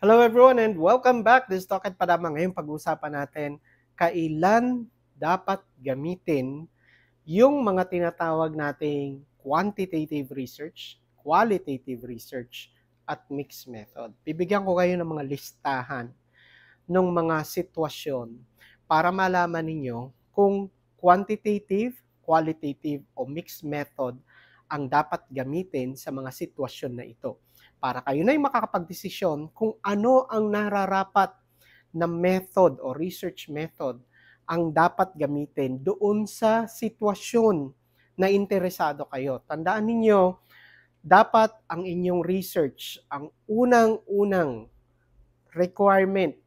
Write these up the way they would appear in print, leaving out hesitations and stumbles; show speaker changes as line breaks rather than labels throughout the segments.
Hello everyone and welcome back. This is Toket Padama. Ngayon pag-uusapan natin kailan dapat gamitin yung mga tinatawag nating quantitative research, qualitative research, at mixed method. Bibigyan ko kayo ng mga listahan ng mga sitwasyon para malaman ninyo kung quantitative, qualitative, o mixed method ang dapat gamitin sa mga sitwasyon na ito. Para kayo na yung makakapagdesisyon kung ano ang nararapat na method o research method ang dapat gamitin doon sa sitwasyon na interesado kayo. Tandaan ninyo, dapat ang inyong research, ang unang-unang requirement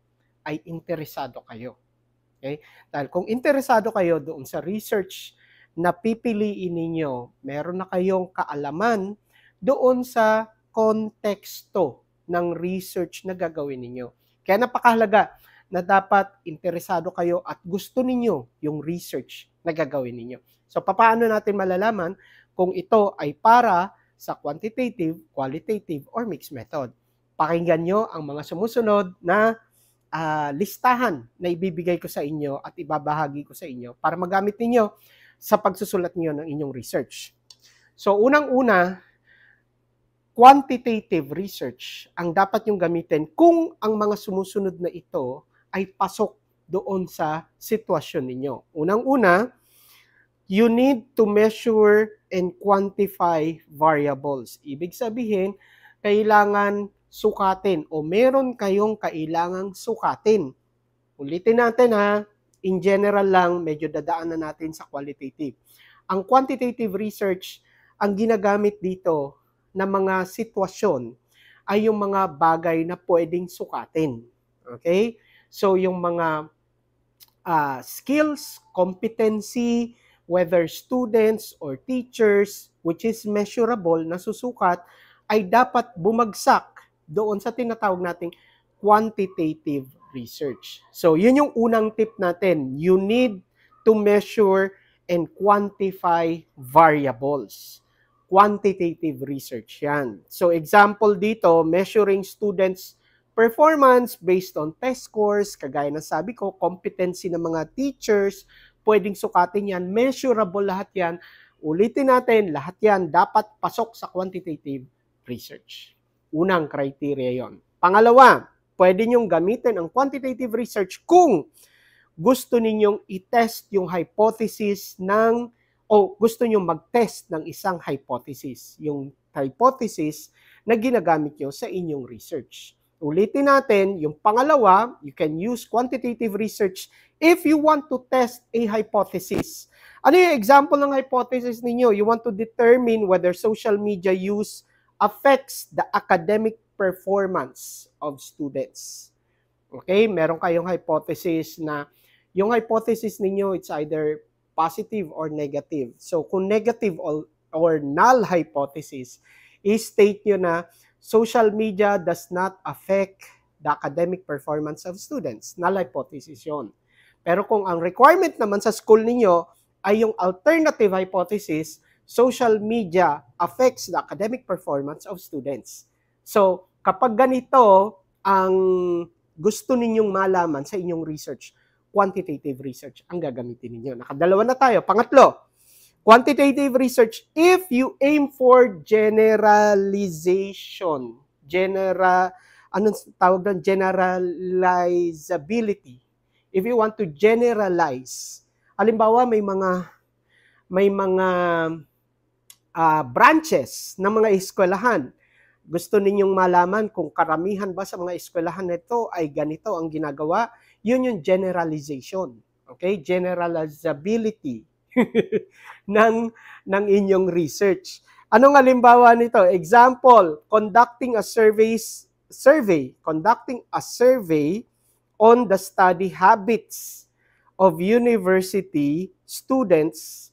ay interesado kayo. Okay? Dahil kung interesado kayo doon sa research na pipiliin ninyo, meron na kayong kaalaman doon sa konteksto ng research na gagawin ninyo. Kaya napakahalaga na dapat interesado kayo at gusto ninyo yung research na gagawin ninyo. So, paano natin malalaman kung ito ay para sa quantitative, qualitative, or mixed method? Pakinggan nyo ang mga sumusunod na listahan na ibibigay ko sa inyo at ibabahagi ko sa inyo para magamit ninyo sa pagsusulat niyo ng inyong research. So, unang-una, quantitative research ang dapat yung gamitin kung ang mga sumusunod na ito ay pasok doon sa sitwasyon ninyo. Unang-una, you need to measure and quantify variables. Ibig sabihin, kailangan sukatin o meron kayong kailangang sukatin. Ulitin natin ha, in general lang, medyo dadaanan natin sa qualitative. Ang quantitative research, ang ginagamit dito na mga sitwasyon ay yung mga bagay na pwedeng sukatin. Okay? So yung mga skills, competency, whether students or teachers, which is measurable na susukat, ay dapat bumagsak doon sa tinatawag nating quantitative research. So, yun yung unang tip natin. You need to measure and quantify variables. Quantitative research yan. So, example dito, measuring students' performance based on test scores, kagaya ng sabi ko, competency ng mga teachers, pwedeng sukatin yan, measurable lahat yan. Ulitin natin, lahat yan dapat pasok sa quantitative research. Unang criteria yon. Pangalawa, pwede nyong gamitin ang quantitative research kung gusto ninyong i-test yung hypothesis o gusto nyong mag-test ng isang hypothesis. Yung hypothesis na ginagamit nyo sa inyong research. Ulitin natin, yung pangalawa, you can use quantitative research if you want to test a hypothesis. Ano yung example ng hypothesis ninyo? You want to determine whether social media use affects the academic performance of students. Okay? Meron kayong hypothesis na yung hypothesis ninyo, it's either positive or negative. So, kung negative or null hypothesis, i-state nyo na social media does not affect the academic performance of students. Null hypothesis yon. Pero kung ang requirement naman sa school ninyo ay yung alternative hypothesis, social media affects the academic performance of students. So, kapag ganito ang gusto ninyong malaman sa inyong research, quantitative research ang gagamitin ninyo. Nakadalawa na tayo. Pangatlo, quantitative research if you aim for generalization. Anong tawag doon? Generalizability. If you want to generalize. Halimbawa, may mga branches ng mga eskwelahan. Gusto ninyong malaman kung karamihan ba sa mga eskwelahan nito ay ganito ang ginagawa, yun yung generalization. Okay? Generalizability ng inyong research. Anong halimbawa nito? Example, conducting a survey on the study habits of university students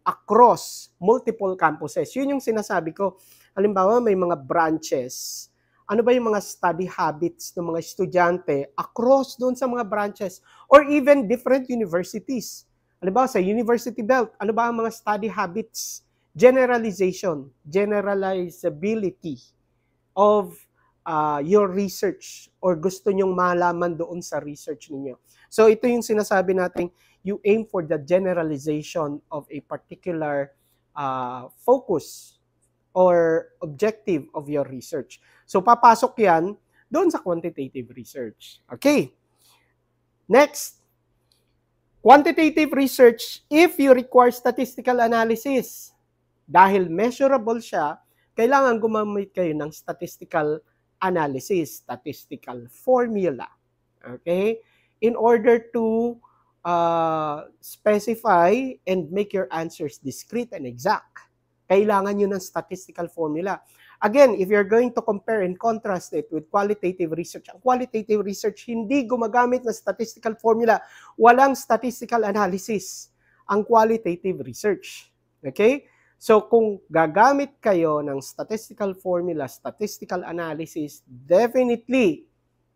across multiple campuses. Yun yung sinasabi ko. Halimbawa, may mga branches. Ano ba yung mga study habits ng mga estudyante across doon sa mga branches or even different universities? Halimbawa, sa university belt, ano ba ang mga study habits? Generalization, generalizability of your research or gusto nyong malaman doon sa research ninyo. So ito yung sinasabi natin, you aim for the generalization of a particular focus or objective of your research. So papasok yan doon sa quantitative research. Okay. Next, quantitative research, if you require statistical analysis, dahil measurable siya, kailangan gumamit kayo ng statistical analysis, statistical formula. Okay? In order to specify and make your answers discrete and exact, kailangan nyo ng statistical formula. Again, if you're going to compare and contrast it with qualitative research, ang qualitative research hindi gumagamit ng statistical formula. Walang statistical analysis ang qualitative research. Okay? So, kung gagamit kayo ng statistical formula, statistical analysis, definitely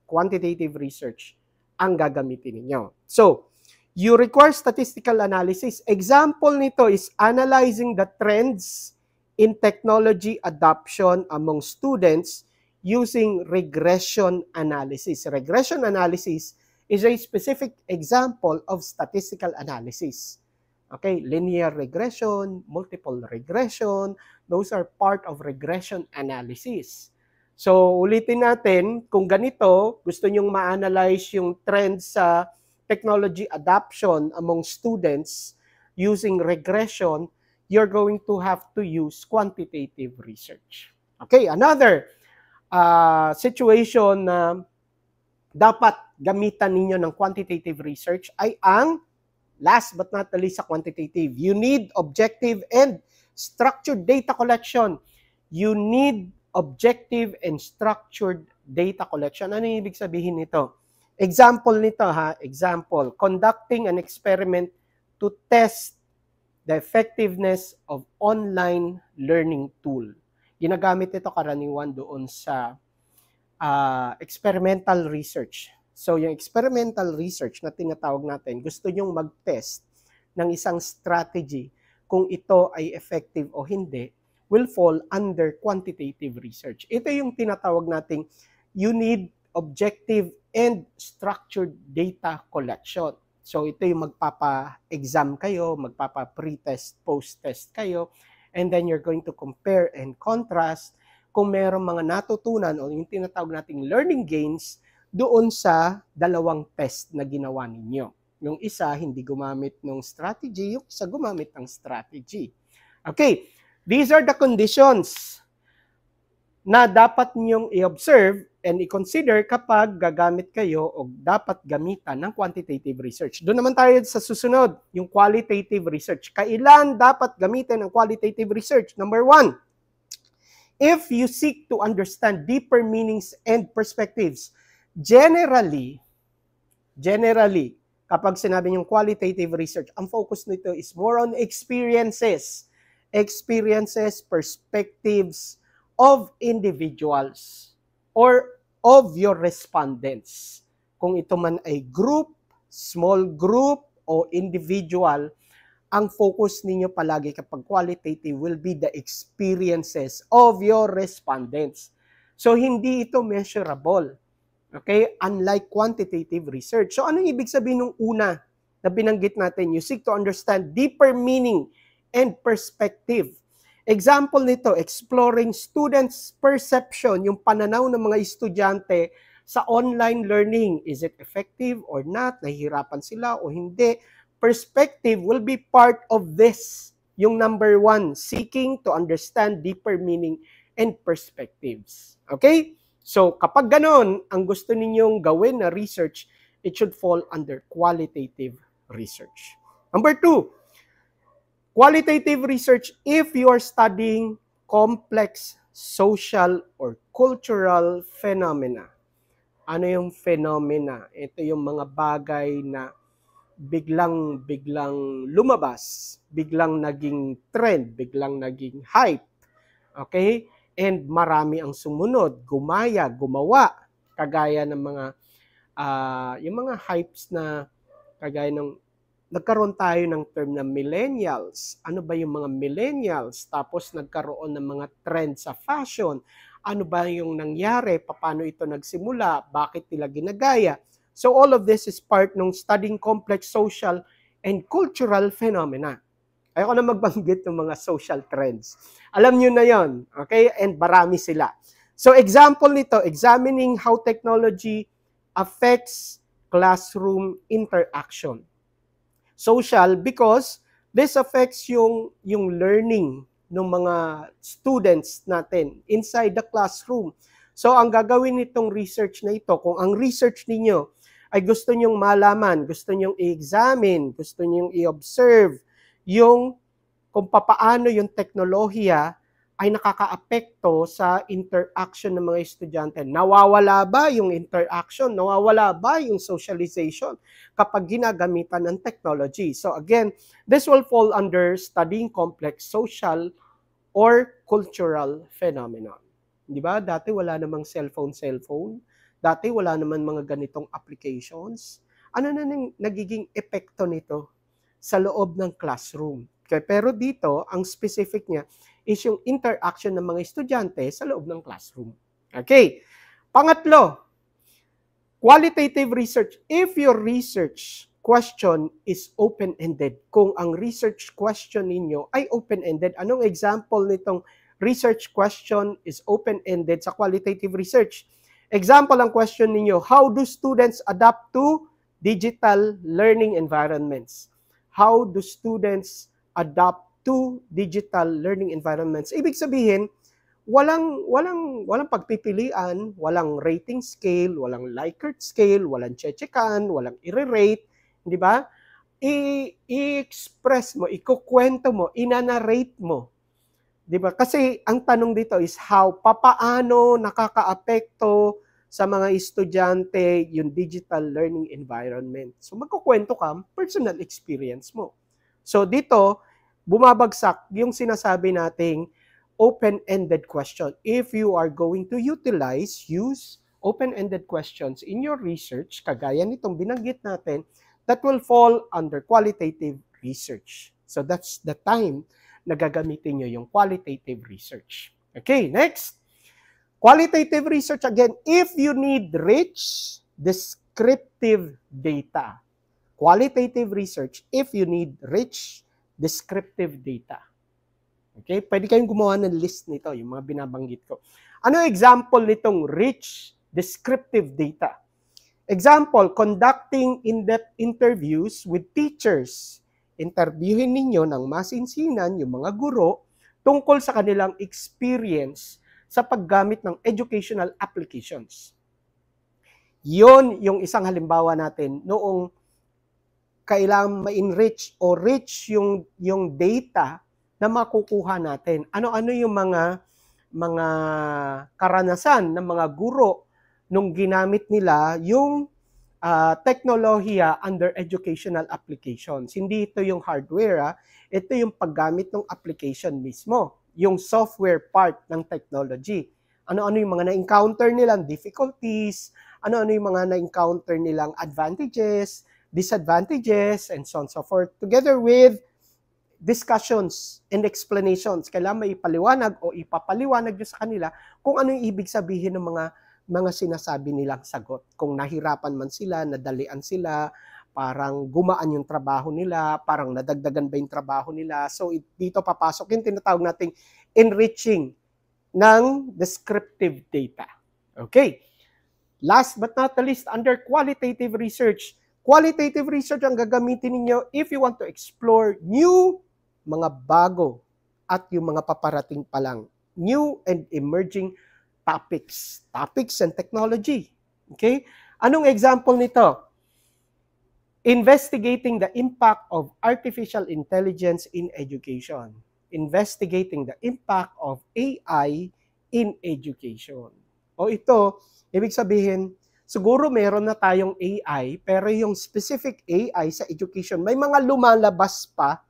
quantitative research ang gagamitin ninyo. So, you require statistical analysis. Example nito is analyzing the trends in technology adoption among students using regression analysis. Regression analysis is a specific example of statistical analysis. Okay, linear regression, multiple regression, those are part of regression analysis. So, ulitin natin, kung ganito, gusto nyong ma-analyze yung trends sa technology adoption among students using regression, you're going to have to use quantitative research. Okay, another situation na dapat gamitan ninyo ng quantitative research ay ang, last but not the least sa quantitative, you need objective and structured data collection. You need objective and structured data collection. Ano yung ibig sabihin nito? Example nito ha, example, conducting an experiment to test the effectiveness of online learning tool. Ginagamit ito karaniwan doon sa experimental research. So, yung experimental research na tinatawag natin, gusto nyong mag-test ng isang strategy kung ito ay effective o hindi, will fall under quantitative research. Ito yung tinatawag nating you need objective and structured data collection. So, ito yung magpapa-exam kayo, magpapa-pre-test, post-test kayo, and then you're going to compare and contrast kung mayroong mga natutunan o yung tinatawag nating learning gains doon sa dalawang test na ginawa ninyo. Yung isa, hindi gumamit ng strategy, yung isa gumamit ng strategy. Okay, these are the conditions na dapat ninyong i-observe and i-consider kapag gagamit kayo o dapat gamitan ng quantitative research. Doon naman tayo sa susunod, yung qualitative research. Kailan dapat gamitin ang qualitative research? Number 1, if you seek to understand deeper meanings and perspectives. Generally, kapag sinabi yung qualitative research, ang focus nito is more on experiences, perspectives of individuals or of your respondents. Kung ito man ay group, small group, o individual, ang focus ninyo palagi kapag qualitative will be the experiences of your respondents. So, hindi ito measurable. Okay? Unlike quantitative research. So, anong ibig sabihin ng una na binanggit natin? You seek to understand deeper meaning and perspective. Example nito, exploring students' perception, yung pananaw ng mga estudyante sa online learning. Is it effective or not? Nahihirapan sila o hindi? Perspective will be part of this. Yung number 1, seeking to understand deeper meaning and perspectives. Okay? So, kapag ganon, ang gusto ninyong gawin na research, it should fall under qualitative research. Number 2, qualitative research, if you are studying complex social or cultural phenomena. Ano yung phenomena? Ito yung mga bagay na biglang lumabas, biglang naging trend, biglang naging hype. Okay? And marami ang sumunod, gumaya, gumawa, kagaya ng mga yung mga hypes na kagaya ng nagkaroon tayo ng term na millennials. Ano ba yung mga millennials? Tapos nagkaroon ng mga trend sa fashion. ano ba yung nangyari, paano ito nagsimula, bakit nila ginagaya. So all of this is part ng studying complex social and cultural phenomena. Ayoko na magbanggit ng mga social trends. Alam nyo na yon, okay? And marami sila. So example nito, examining how technology affects classroom interaction. Social because this affects yung learning ng mga students natin inside the classroom. So ang gagawin nitong research na ito, kung ang research ninyo ay gusto nyong malaman, gusto nyong i-examine, gusto nyong i-observe yung kung papaano yung teknolohiya ay nakakaapekto sa interaction ng mga estudyante. Nawawala ba yung interaction? Nawawala ba yung socialization kapag ginagamitan ng technology? So again, this will fall under studying complex social or cultural phenomenon. Di ba? Dati wala namang cellphone. Dati wala naman mga ganitong applications. Ano na nagiging epekto nito sa loob ng classroom? Okay, pero dito, ang specific niya is yung interaction ng mga estudyante sa loob ng classroom. Okay. Pangatlo, qualitative research. If your research question is open-ended, kung ang research question ninyo ay open-ended, anong example nitong research question is open-ended sa qualitative research? Example ang question ninyo, how do students adapt to digital learning environments? How do students adapt to digital learning environments? Ibig sabihin, walang pagpipilian, walang rating scale, walang Likert scale, walang chechekan, walang i-rate, di ba? I-express mo, ikukwento mo, inanarrate mo. Di ba? Kasi ang tanong dito is how, papaano nakakaapekto sa mga estudyante yung digital learning environment. So magkukwento ka, personal experience mo. So dito, bumabagsak yung sinasabi nating open-ended question. If you are going to use open-ended questions in your research, kagaya nitong binanggit natin, that will fall under qualitative research. So that's the time na gagamitin nyo yung qualitative research. Okay, next. Qualitative research, again, if you need rich, descriptive data. Qualitative research, if you need rich, descriptive data. Okay? Pwede kayong gumawa ng list nito, yung mga binabanggit ko. Ano example nitong rich, descriptive data? Example, conducting in-depth interviews with teachers. Interviewin ninyo ng masinsinan yung mga guro tungkol sa kanilang experience sa paggamit ng educational applications. Yon yung isang halimbawa natin noong kailangan ma-enrich o rich yung data na makukuha natin. Ano-ano yung mga karanasan ng mga guro nung ginamit nila yung teknolohiya under educational applications. Hindi ito yung hardware, ito yung paggamit ng application mismo, yung software part ng technology. Ano-ano yung mga na-encounter nilang difficulties, ano-ano yung mga na-encounter nilang advantages, disadvantages, and so on and so forth, together with discussions and explanations. Kailangan may ipaliwanag o ipapaliwanag nyo sa kanila kung ano yung ibig sabihin ng mga sinasabi nilang sagot. Kung nahirapan man sila, nadalian sila, parang gumaan yung trabaho nila, parang nadagdagan ba yung trabaho nila. So dito papasok yung tinatawag nating enriching ng descriptive data. Okay. Last but not the least, under qualitative research. Qualitative research ang gagamitin ninyo if you want to explore new, mga bago, at yung mga paparating pa lang. New and emerging topics and technology. Okay? Anong example nito? Investigating the impact of artificial intelligence in education. Investigating the impact of AI in education. O ito, ibig sabihin, siguro meron na tayong AI, pero yung specific AI sa education, may mga lumalabas pa.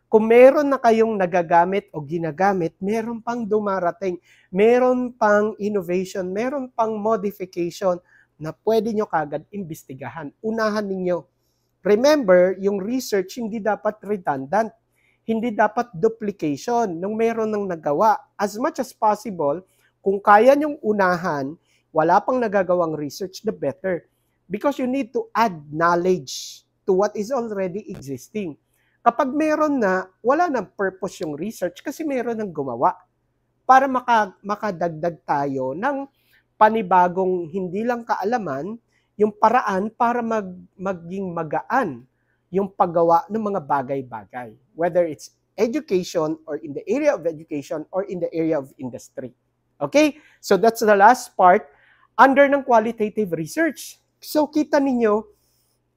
Kung meron na kayong nagagamit o ginagamit, meron pang dumarating, meron pang innovation, meron pang modification na pwede nyo kagad imbestigahan. Unahan ninyo. Remember, yung research hindi dapat redundant. Hindi dapat duplication nung meron nang nagawa. As much as possible, Kung kaya niyong unahan, wala pang nagagawang research, the better. Because you need to add knowledge to what is already existing. Kapag meron na, wala nang purpose yung research kasi meron nang gumawa para makadagdag tayo ng panibagong hindi lang kaalaman, yung paraan para maging magaan yung paggawa ng mga bagay-bagay. Whether it's education or in the area of education or in the area of industry. Okay? So that's the last part under ng qualitative research. So kita ninyo,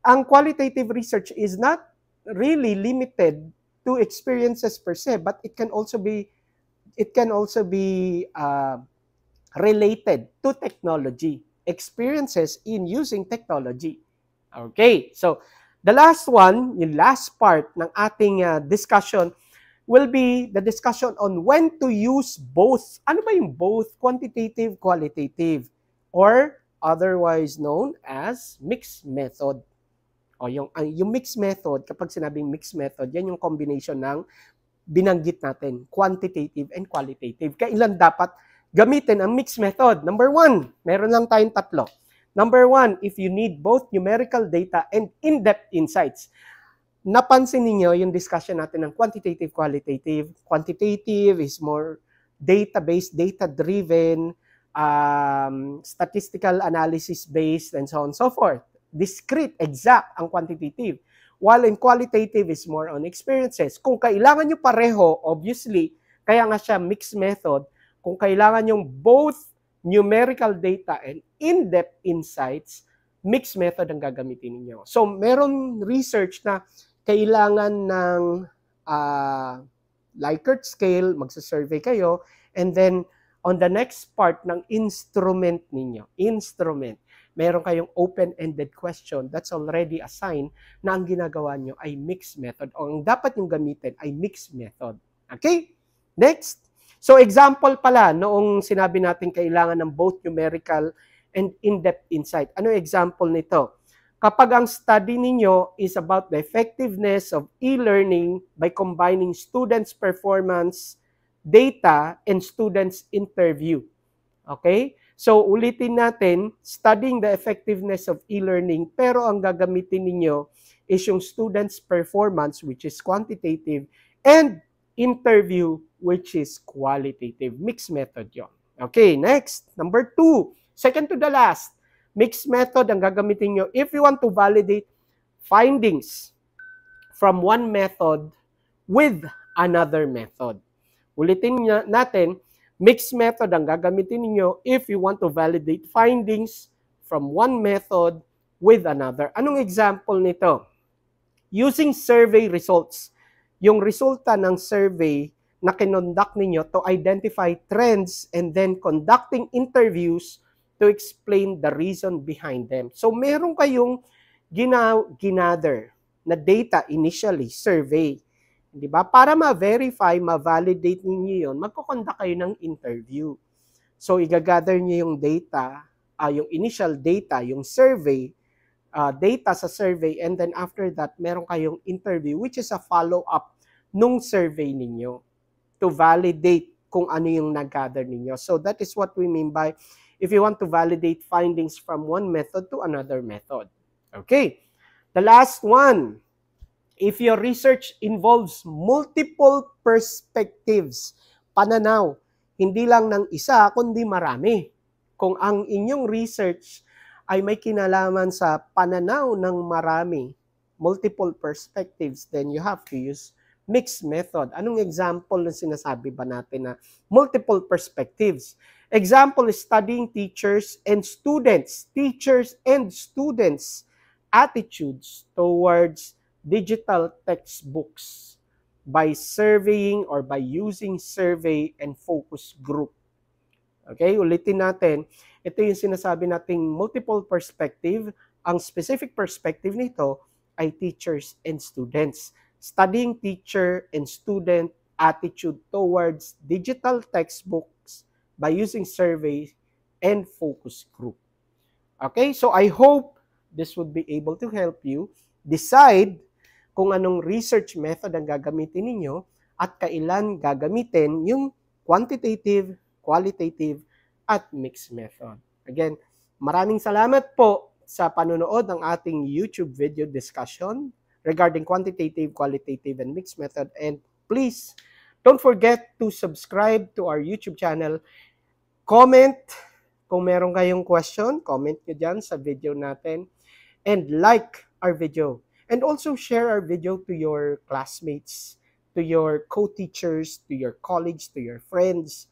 ang qualitative research is not really limited to experiences per se, but it can also be related to technology, experiences in using technology. Okay, so the last one, yung last part ng ating discussion will be the discussion on when to use both. Ano ba yung both? Quantitative, qualitative, or otherwise known as mixed method. O yung mixed method, kapag sinabing mixed method, yan yung combination ng binanggit natin, quantitative and qualitative. Kailan dapat gamitin ang mixed method? Number 1, meron lang tayong tatlo. Number 1, if you need both numerical data and in-depth insights. Napansin niyo yung discussion natin ng quantitative, qualitative. Quantitative is more data-based, data-driven, statistical analysis-based, and so on and so forth. Discrete, exact ang quantitative. While in qualitative is more on experiences. Kung kailangan nyo pareho, obviously, kaya nga siya mixed method, kung kailangan nyo both numerical data and in-depth insights, mixed method ang gagamitin niyo. So, meron research na kailangan ng Likert scale, magsasurvey kayo, and then on the next part ng instrument ninyo, meron kayong open-ended question, that's already a sign na ang ginagawa nyo ay mixed method o ang dapat nyo gamitin ay mixed method. Okay? Next. So example pala, noong sinabi natin kailangan ng both numerical and in-depth insight. Ano example nito? Kapag ang study ninyo is about the effectiveness of e-learning by combining students' performance data and students' interview. Okay? So, ulitin natin, studying the effectiveness of e-learning, pero ang gagamitin ninyo is yung students' performance, which is quantitative, and interview, which is qualitative. Mixed method yon. Okay, next. Number 2, second to the last, mixed method ang gagamitin nyo if you want to validate findings from one method with another method. Ulitin natin, mixed method ang gagamitin niyo if you want to validate findings from one method with another. Anong example nito? Using survey results. Yung resulta ng survey na kinonduct ninyo to identify trends and then conducting interviews to explain the reason behind them. So meron kayong ginather na data initially, survey. Di ba? Para ma-verify, ma-validate niyo yun, magkukonduct kayo ng interview. So, i-gather niyo yung data, yung initial data, yung survey, data sa survey, and then after that, meron kayong interview, which is a follow-up nung survey ninyo to validate kung ano yung nag-gather ninyo. So, that is what we mean by if you want to validate findings from one method to another method. Okay. The last one, if your research involves multiple perspectives, pananaw, hindi lang ng isa, kundi marami. Kung ang inyong research ay may kinalaman sa pananaw ng marami, multiple perspectives, then you have to use mixed method. Anong example na sinasabi ba natin na multiple perspectives? Example is studying teachers and students' attitudes towards digital textbooks by surveying or by using survey and focus group. Okay, ulitin natin. Ito yung sinasabi nating multiple perspective. Ang specific perspective nito ay teachers and students. Studying teacher and student attitude towards digital textbooks by using survey and focus group. Okay, so I hope this would be able to help you decide kung anong research method ang gagamitin ninyo at kailan gagamitin yung quantitative, qualitative, at mixed method. Again, maraming salamat po sa panonood ng ating YouTube video discussion regarding quantitative, qualitative, and mixed method. And please, don't forget to subscribe to our YouTube channel. Comment kung meron kayong question, comment nyo dyan sa video natin. And like our video. And also share our video to your classmates, to your co-teachers, to your colleagues, to your friends.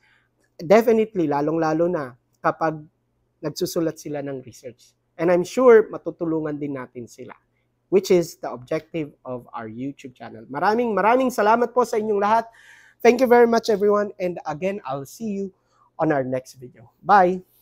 Definitely, lalong-lalo na kapag nagsusulat sila ng research. And I'm sure matutulungan din natin sila, which is the objective of our YouTube channel. Maraming salamat po sa inyong lahat. Thank you very much, everyone. And again, I'll see you on our next video. Bye!